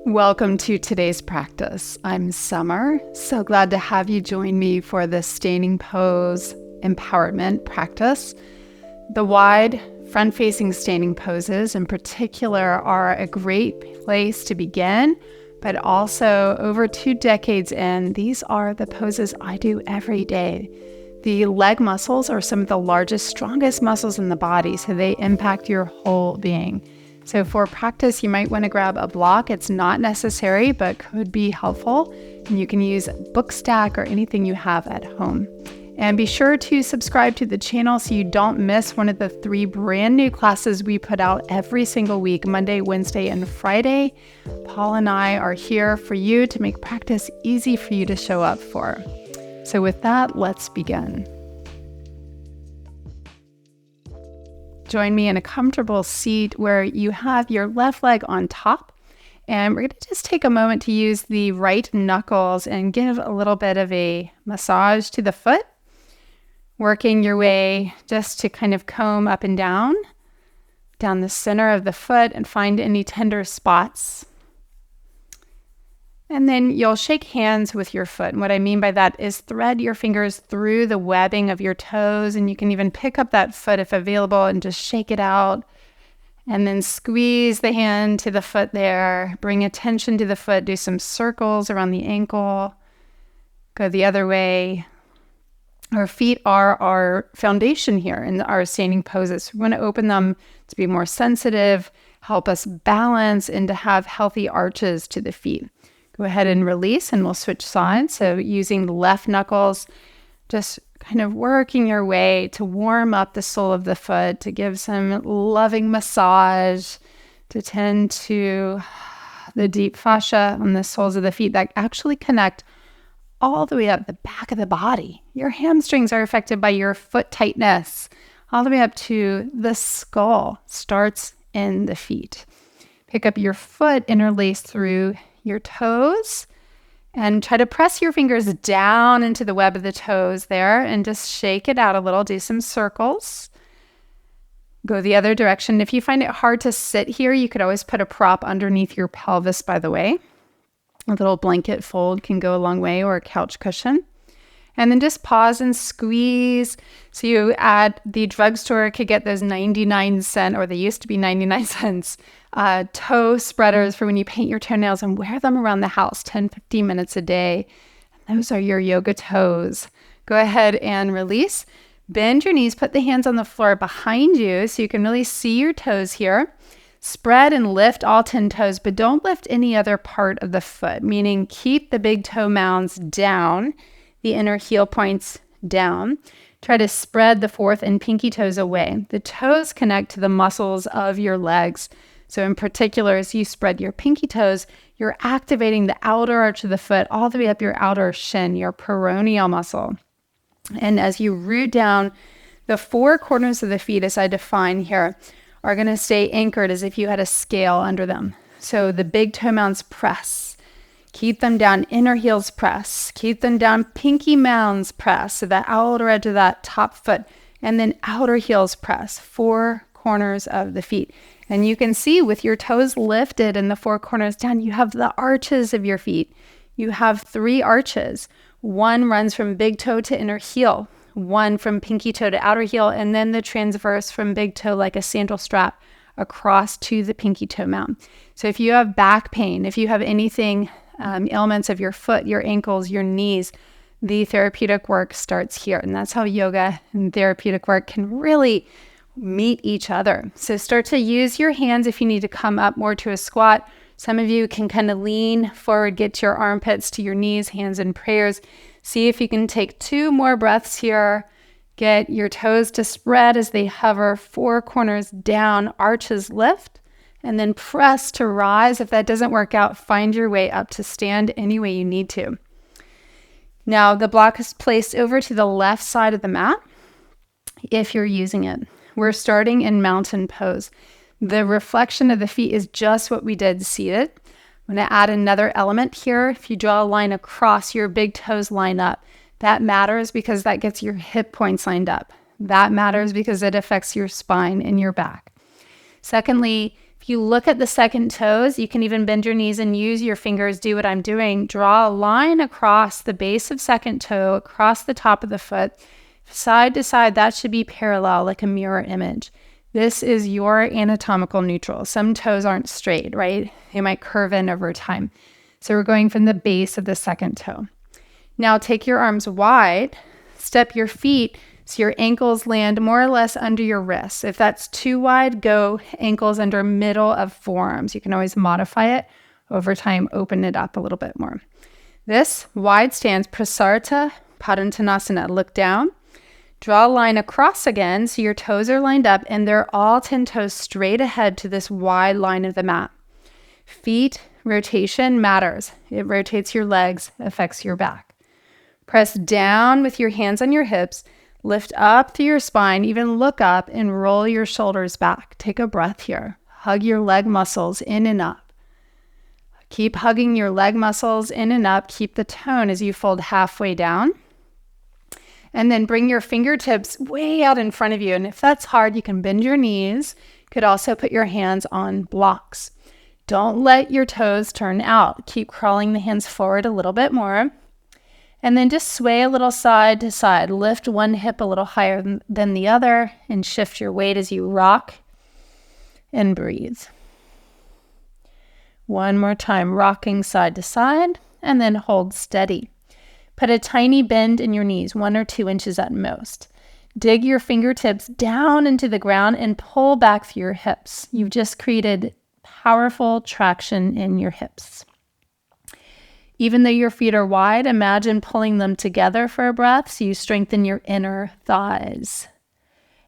Welcome to today's practice. I'm Summer. So glad to have you join me for this standing pose empowerment practice. The wide front-facing standing poses in particular are a great place to begin, but also over 2 decades in, these are the poses I do every day. The leg muscles are some of the largest, strongest muscles in the body, so they impact your whole being. So for practice, you might want to grab a block. It's not necessary, but could be helpful. And you can use a book stack or anything you have at home. And be sure to subscribe to the channel so you don't miss one of the 3 brand new classes we put out every single week, Monday, Wednesday, and Friday. Paul and I are here for you to make practice easy for you to show up for. So with that, let's begin. Join me in a comfortable seat where you have your left leg on top. And we're going to just take a moment to use the right knuckles and give a little bit of a massage to the foot, working your way just to kind of comb up and down the center of the foot and find any tender spots. And then you'll shake hands with your foot. And what I mean by that is thread your fingers through the webbing of your toes. And you can even pick up that foot if available and just shake it out. And then squeeze the hand to the foot there. Bring attention to the foot. Do some circles around the ankle. Go the other way. Our feet are our foundation here in our standing poses. We want to open them to be more sensitive, help us balance, and to have healthy arches to the feet. Go ahead and release, and we'll switch sides. So using the left knuckles, just kind of working your way to warm up the sole of the foot, to give some loving massage, to tend to the deep fascia on the soles of the feet that actually connect all the way up the back of the body. Your hamstrings are affected by your foot tightness, all the way up to the skull, starts in the feet. Pick up your foot, interlace through your toes, and try to press your fingers down into the web of the toes there and just shake it out a little. Do some circles. Go the other direction. If you find it hard to sit here, you could always put a prop underneath your pelvis, by the way. A little blanket fold can go a long way, or a couch cushion. And then just pause and squeeze. So you at the drugstore could get those 99-cent, or they used to be 99 cents, toe spreaders for when you paint your toenails, and wear them around the house 10-15 minutes a day. And those are your yoga toes. Go ahead and release. Bend your knees. Put the hands on the floor behind you so you can really see your toes here. Spread and lift all 10 toes, but don't lift any other part of the foot, meaning keep the big toe mounds down, the inner heel points down. Try to spread the fourth and pinky toes away. The toes connect to the muscles of your legs. So in particular, as you spread your pinky toes, you're activating the outer arch of the foot all the way up your outer shin, your peroneal muscle. And as you root down, the 4 corners of the feet, as I define here, are going to stay anchored as if you had a scale under them. So the big toe mounds press. Keep them down, inner heels press. Keep them down, pinky mounds press. So the outer edge of that top foot. And then outer heels press, 4 corners of the feet. And you can see with your toes lifted and the 4 corners down, you have the arches of your feet. You have 3 arches. 1 runs from big toe to inner heel. 1 from pinky toe to outer heel, and then the transverse from big toe like a sandal strap across to the pinky toe mount. So if you have back pain, if you have anything, ailments of your foot, your ankles, your knees, the therapeutic work starts here. And that's how yoga and therapeutic work can really meet each other. So start to use your hands if you need to come up more to a squat. Some of you can kind of lean forward, get your armpits to your knees, hands in prayers. See if you can take 2 more breaths here. Get your toes to spread as they hover, 4 corners down, arches lift, and then press to rise. If that doesn't work out, find your way up to stand any way you need to. Now the block is placed over to the left side of the mat if you're using it. We're starting in mountain pose. The reflection of the feet is just what we did seated. I'm going to add another element here. If you draw a line across, your big toes line up. That matters because that gets your hip points lined up. That matters because it affects your spine and your back. Secondly, If you look at the second toes, you can even bend your knees and use your fingers, do what I'm doing. Draw a line across the base of second toe, across the top of the foot, side to side. That should be parallel, like a mirror image. This is your anatomical neutral. Some toes aren't straight, right? They might curve in over time. So we're going from the base of the second toe. Now take your arms wide, step your feet so your ankles land more or less under your wrists. If that's too wide, go ankles under middle of forearms. You can always modify it over time, open it up a little bit more. This wide stance, Prasarita Padottanasana. Look down, draw a line across again so your toes are lined up and they're all 10 toes straight ahead to this wide line of the mat. Feet rotation matters. It rotates your legs, affects your back. Press down with your hands on your hips. Lift up through your spine, even look up and roll your shoulders back. Take a breath here. Hug your leg muscles in and up. Keep hugging your leg muscles in and up. Keep the tone as you fold halfway down. And then bring your fingertips way out in front of you. And if that's hard, you can bend your knees. You could also put your hands on blocks. Don't let your toes turn out. Keep crawling the hands forward a little bit more. And then just sway a little side to side. Lift one hip a little higher than the other and shift your weight as you rock and breathe. One more time, rocking side to side, and then hold steady. Put a tiny bend in your knees, 1 or 2 inches at most. Dig your fingertips down into the ground and pull back through your hips. You've just created powerful traction in your hips. Even though your feet are wide, imagine pulling them together for a breath so you strengthen your inner thighs.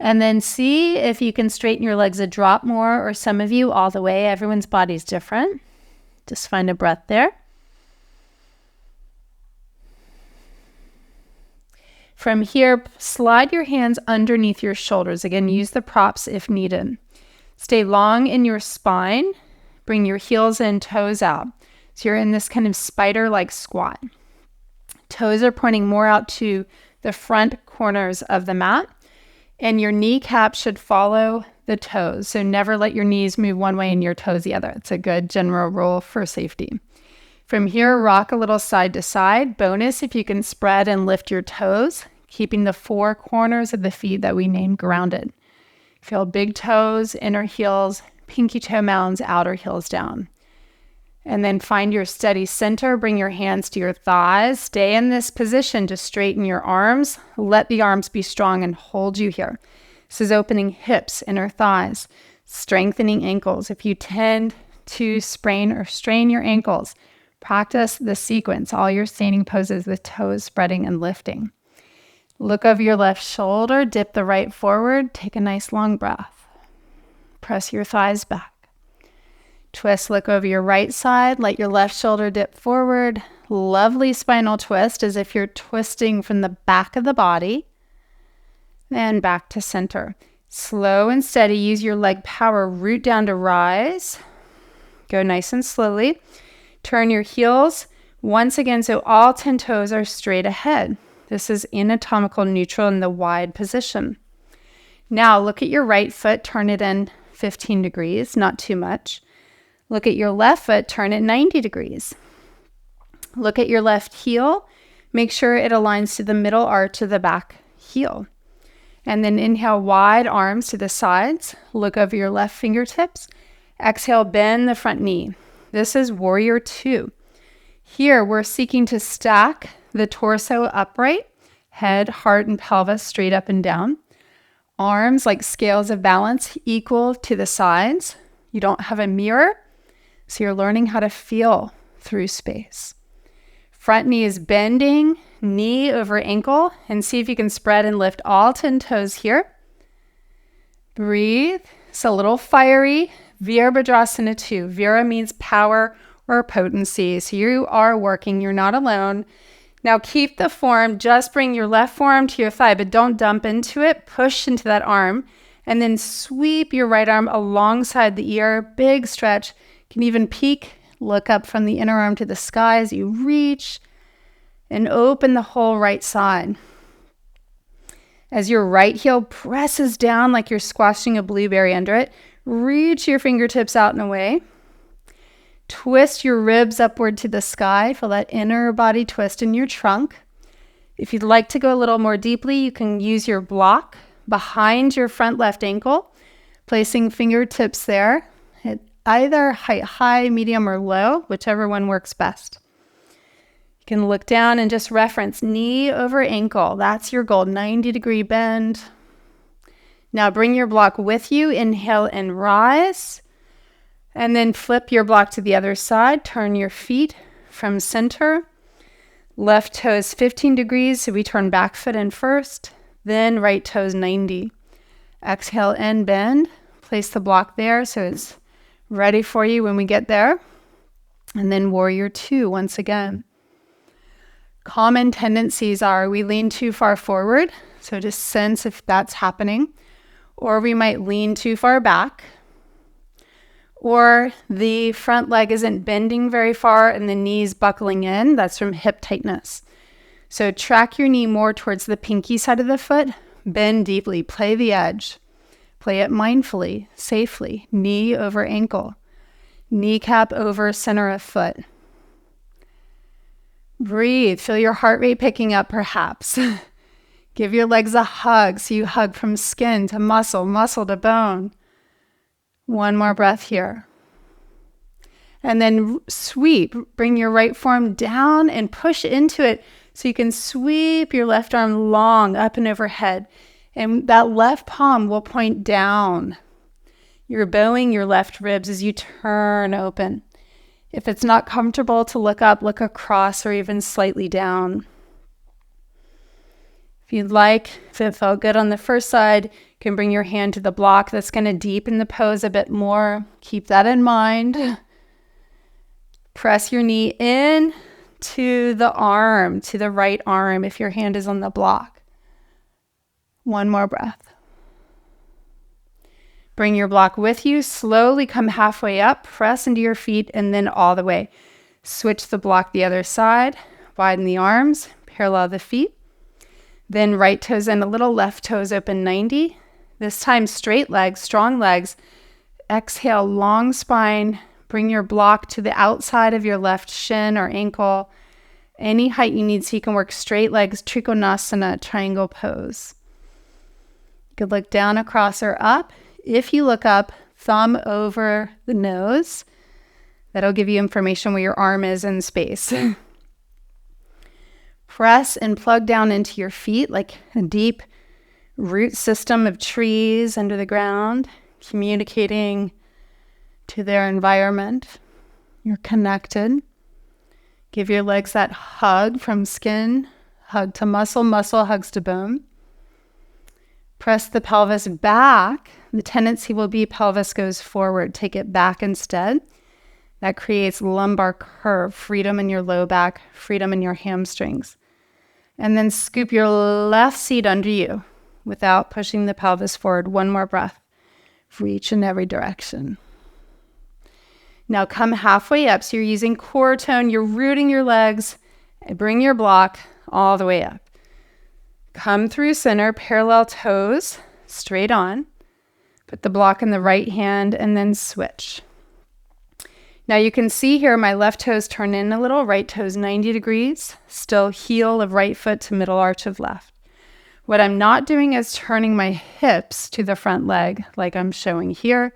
And then see if you can straighten your legs a drop more, or some of you all the way. Everyone's body's different. Just find a breath there. From here, slide your hands underneath your shoulders. Again, use the props if needed. Stay long in your spine. Bring your heels in, toes out. So you're in this kind of spider-like squat. Toes are pointing more out to the front corners of the mat, and your kneecap should follow the toes. So never let your knees move one way and your toes the other. It's a good general rule for safety. From here, rock a little side to side. Bonus if you can spread and lift your toes, keeping the 4 corners of the feet that we named grounded. Feel big toes, inner heels, pinky toe mounds, outer heels down. And then find your steady center. Bring your hands to your thighs. Stay in this position to straighten your arms. Let the arms be strong and hold you here. This is opening hips, inner thighs, strengthening ankles. If you tend to sprain or strain your ankles, practice the sequence, all your standing poses with toes spreading and lifting. Look over your left shoulder, dip the right forward, take a nice long breath. Press your thighs back. Twist, look over your right side, let your left shoulder dip forward. Lovely spinal twist as if you're twisting from the back of the body. Then back to center. Slow and steady, use your leg power, root down to rise. Go nice and slowly. Turn your heels once again so all 10 toes are straight ahead. This is anatomical neutral in the wide position. Now look at your right foot, turn it in 15 degrees, not too much. Look at your left foot, turn it 90 degrees. Look at your left heel, make sure it aligns to the middle arch of the back heel. And then inhale, wide arms to the sides. Look over your left fingertips. Exhale, bend the front knee. This is Warrior 2. Here, we're seeking to stack the torso upright, head, heart, and pelvis straight up and down. Arms like scales of balance equal to the sides. You don't have a mirror, so you're learning how to feel through space. Front knee is bending, knee over ankle, and see if you can spread and lift all 10 toes here. Breathe. It's a little fiery. Virabhadrasana 2. Vira means power or potency. So you are working. You're not alone. Now keep the form. Just bring your left forearm to your thigh, but don't dump into it. Push into that arm. And then sweep your right arm alongside the ear. Big stretch. You can even peek. Look up from the inner arm to the sky as you reach. And open the whole right side. As your right heel presses down like you're squashing a blueberry under it, Reach your fingertips out and away. Twist your ribs upward to the sky. Feel that inner body twist in your trunk. If you'd like to go a little more deeply, you can use your block behind your front left ankle, placing fingertips there at either height, high, medium, or low, whichever one works best. You can look down and just reference knee over ankle. That's your goal, 90-degree bend. Now bring your block with you. Inhale and rise. And then flip your block to the other side. Turn your feet from center. Left toes 15 degrees, so we turn back foot in first. Then right toes 90. Exhale and bend. Place the block there so it's ready for you when we get there. And then warrior two once again. Common tendencies are we lean too far forward, so just sense if that's happening. Or we might lean too far back. Or the front leg isn't bending very far and the knee's buckling in. That's from hip tightness. So track your knee more towards the pinky side of the foot. Bend deeply. Play the edge. Play it mindfully, safely. Knee over ankle. Kneecap over center of foot. Breathe. Feel your heart rate picking up perhaps. Give your legs a hug. So you hug from skin to muscle, muscle to bone. One more breath here. And then sweep. Bring your right forearm down and push into it so you can sweep your left arm long up and overhead. And that left palm will point down. You're bowing your left ribs as you turn open. If it's not comfortable to look up, look across or even slightly down. If you'd like, if it felt good on the first side, you can bring your hand to the block. That's going to deepen the pose a bit more. Keep that in mind. Press your knee in to the arm, to the right arm if your hand is on the block. One more breath. Bring your block with you. Slowly come halfway up, press into your feet, and then all the way. Switch the block the other side. Widen the arms, parallel the feet. Then right toes in a little, left toes open 90. This time straight legs, strong legs. Exhale, long spine. Bring your block to the outside of your left shin or ankle. Any height you need so you can work straight legs, Trikonasana, triangle pose. You could look down, across, or up. If you look up, thumb over the nose. That'll give you information where your arm is in space. Press and plug down into your feet like a deep root system of trees under the ground, communicating to their environment. You're connected. Give your legs that hug from skin, hug to muscle, muscle hugs to bone. Press the pelvis back. The tendency will be pelvis goes forward. Take it back instead. That creates lumbar curve, freedom in your low back, freedom in your hamstrings. And then scoop your left seat under you without pushing the pelvis forward. One more breath. Reach in every direction. Now come halfway up. So you're using core tone. You're rooting your legs. Bring your block all the way up. Come through center, parallel toes, straight on. Put the block in the right hand and then switch. Now you can see here my left toes turn in a little, right toes 90 degrees, still heel of right foot to middle arch of left. What I'm not doing is turning my hips to the front leg like I'm showing here.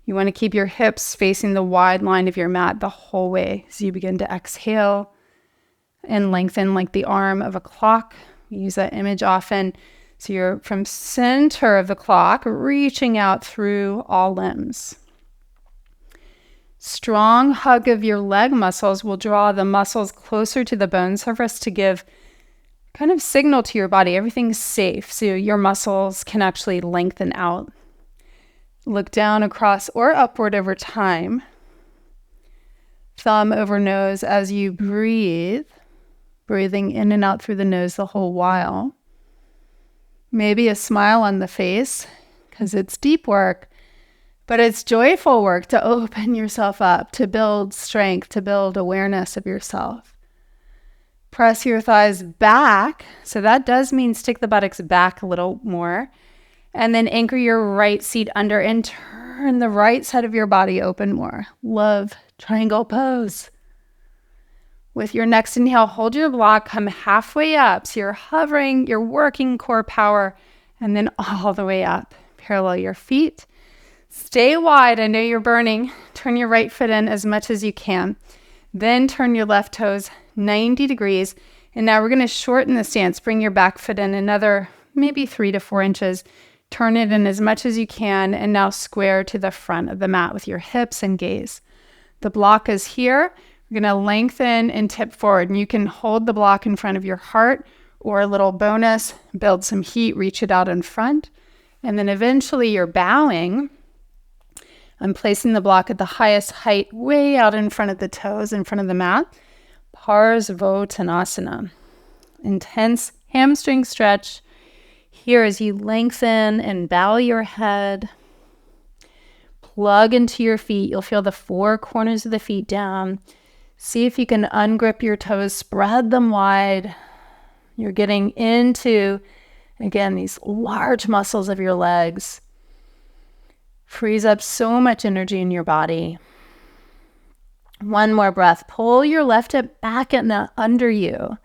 You want to keep your hips facing the wide line of your mat the whole way as you begin to exhale and lengthen like the arm of a clock. We use that image often. So you're from center of the clock, reaching out through all limbs. Strong hug of your leg muscles will draw the muscles closer to the bone surface to give kind of signal to your body everything's safe, so your muscles can actually lengthen out. Look down, across, or upward over time. Thumb over nose as you breathe, breathing in and out through the nose the whole while. Maybe a smile on the face because it's deep work, but it's joyful work to open yourself up, to build strength, to build awareness of yourself. Press your thighs back. So that does mean stick the buttocks back a little more. And then anchor your right seat under and turn the right side of your body open more. Love triangle pose. With your next inhale, hold your block, come halfway up. So you're hovering, you're working core power, and then all the way up. Parallel your feet. Stay wide. I know you're burning. Turn your right foot in as much as you can. Then turn your left toes 90 degrees. And now we're going to shorten the stance. Bring your back foot in another maybe 3 to 4 inches. Turn it in as much as you can. And now square to the front of the mat with your hips and gaze. The block is here. We're going to lengthen and tip forward. And you can hold the block in front of your heart, or a little bonus, build some heat, reach it out in front. And then eventually you're bowing. I'm placing the block at the highest height, way out in front of the toes, in front of the mat. Parsvottanasana. Intense hamstring stretch here as you lengthen and bow your head. Plug into your feet. You'll feel the 4 corners of the feet down. See if you can ungrip your toes, spread them wide. You're getting into, again, these large muscles of your legs. Frees up so much energy in your body. One more breath. Pull your left hip back and under you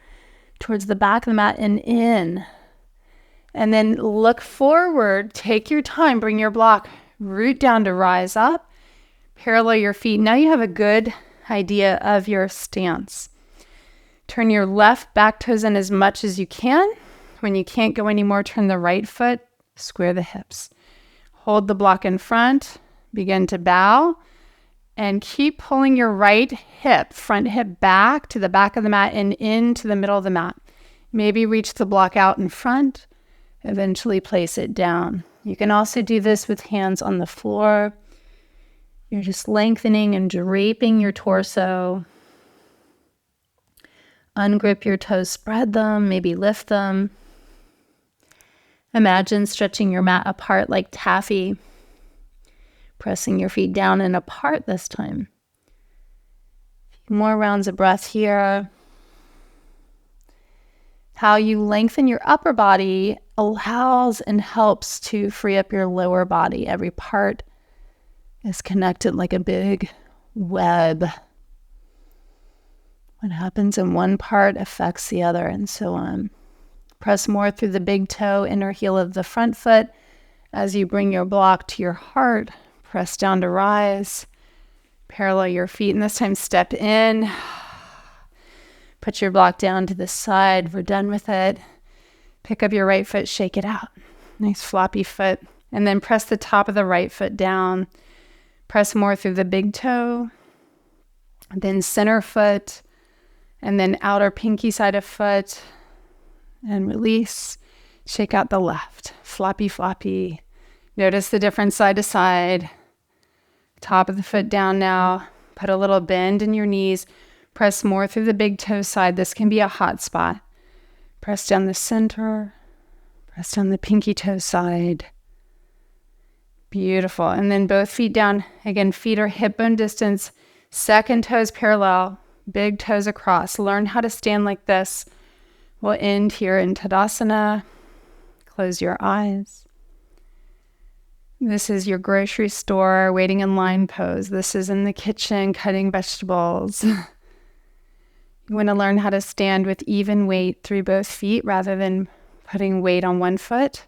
towards the back of the mat and in. And then look forward. Take your time. Bring your block. Root down to rise up. Parallel your feet. Now you have a good idea of your stance. Turn your left back toes in as much as you can. When you can't go anymore, turn the right foot. Square the hips. Hold the block in front, begin to bow, and keep pulling your right hip, front hip back to the back of the mat and into the middle of the mat. Maybe reach the block out in front, eventually place it down. You can also do this with hands on the floor. You're just lengthening and draping your torso. Ungrip your toes, spread them, maybe lift them. Imagine stretching your mat apart like taffy, pressing your feet down and apart this time. A few more rounds of breath here. How you lengthen your upper body allows and helps to free up your lower body. Every part is connected like a big web. What happens in one part affects the other, and so on. Press more through the big toe, inner heel of the front foot. As you bring your block to your heart, press down to rise. Parallel your feet, and this time step in. Put your block down to the side. We're done with it. Pick up your right foot, shake it out. Nice floppy foot. And then press the top of the right foot down. Press more through the big toe. Then center foot. And then outer pinky side of foot. And release. Shake out the left. Floppy, floppy. Notice the difference side to side. Top of the foot down now. Put a little bend in your knees. Press more through the big toe side. This can be a hot spot. Press down the center. Press down the pinky toe side. Beautiful. And then both feet down. Again, feet are hip bone distance. Second toes parallel. Big toes across. Learn how to stand like this. We'll end here in Tadasana. Close your eyes. This is your grocery store waiting in line pose. This is in the kitchen cutting vegetables. You want to learn how to stand with even weight through both feet rather than putting weight on one foot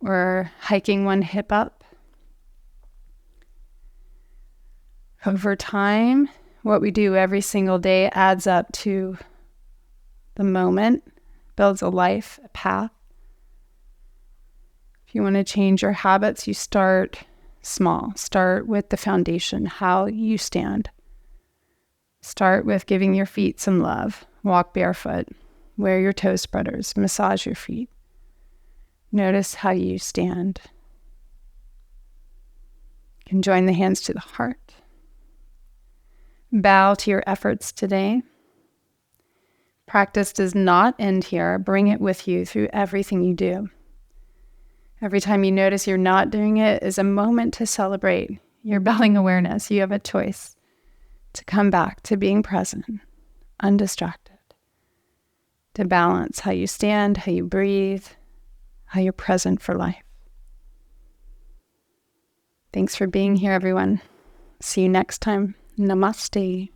or hiking one hip up. Over time, what we do every single day adds up to the moment, builds a life, a path. If you want to change your habits, you start small. Start with the foundation, how you stand. Start with giving your feet some love. Walk barefoot. Wear your toe spreaders. Massage your feet. Notice how you stand. You can join the hands to the heart. Bow to your efforts today. Practice does not end here. Bring it with you through everything you do. Every time you notice you're not doing it is a moment to celebrate your belling awareness. You have a choice to come back to being present, undistracted, to balance how you stand, how you breathe, how you're present for life. Thanks for being here, everyone. See you next time. Namaste.